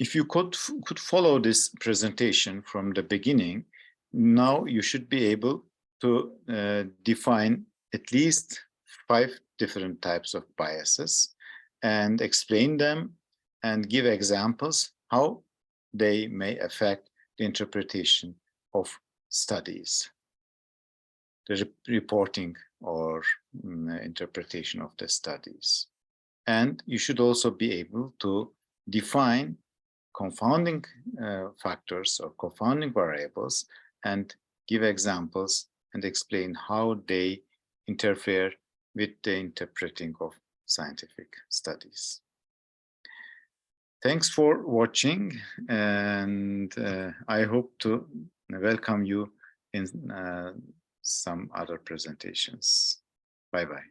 If you could follow this presentation from the beginning, now you should be able to define at least 5 different types of biases and explain them and give examples how they may affect the interpretation of studies, the reporting or interpretation of the studies. And you should also be able to define confounding factors or confounding variables and give examples and explain how they interfere with the interpreting of scientific studies. Thanks for watching, and I hope to welcome you in some other presentations. Bye-bye.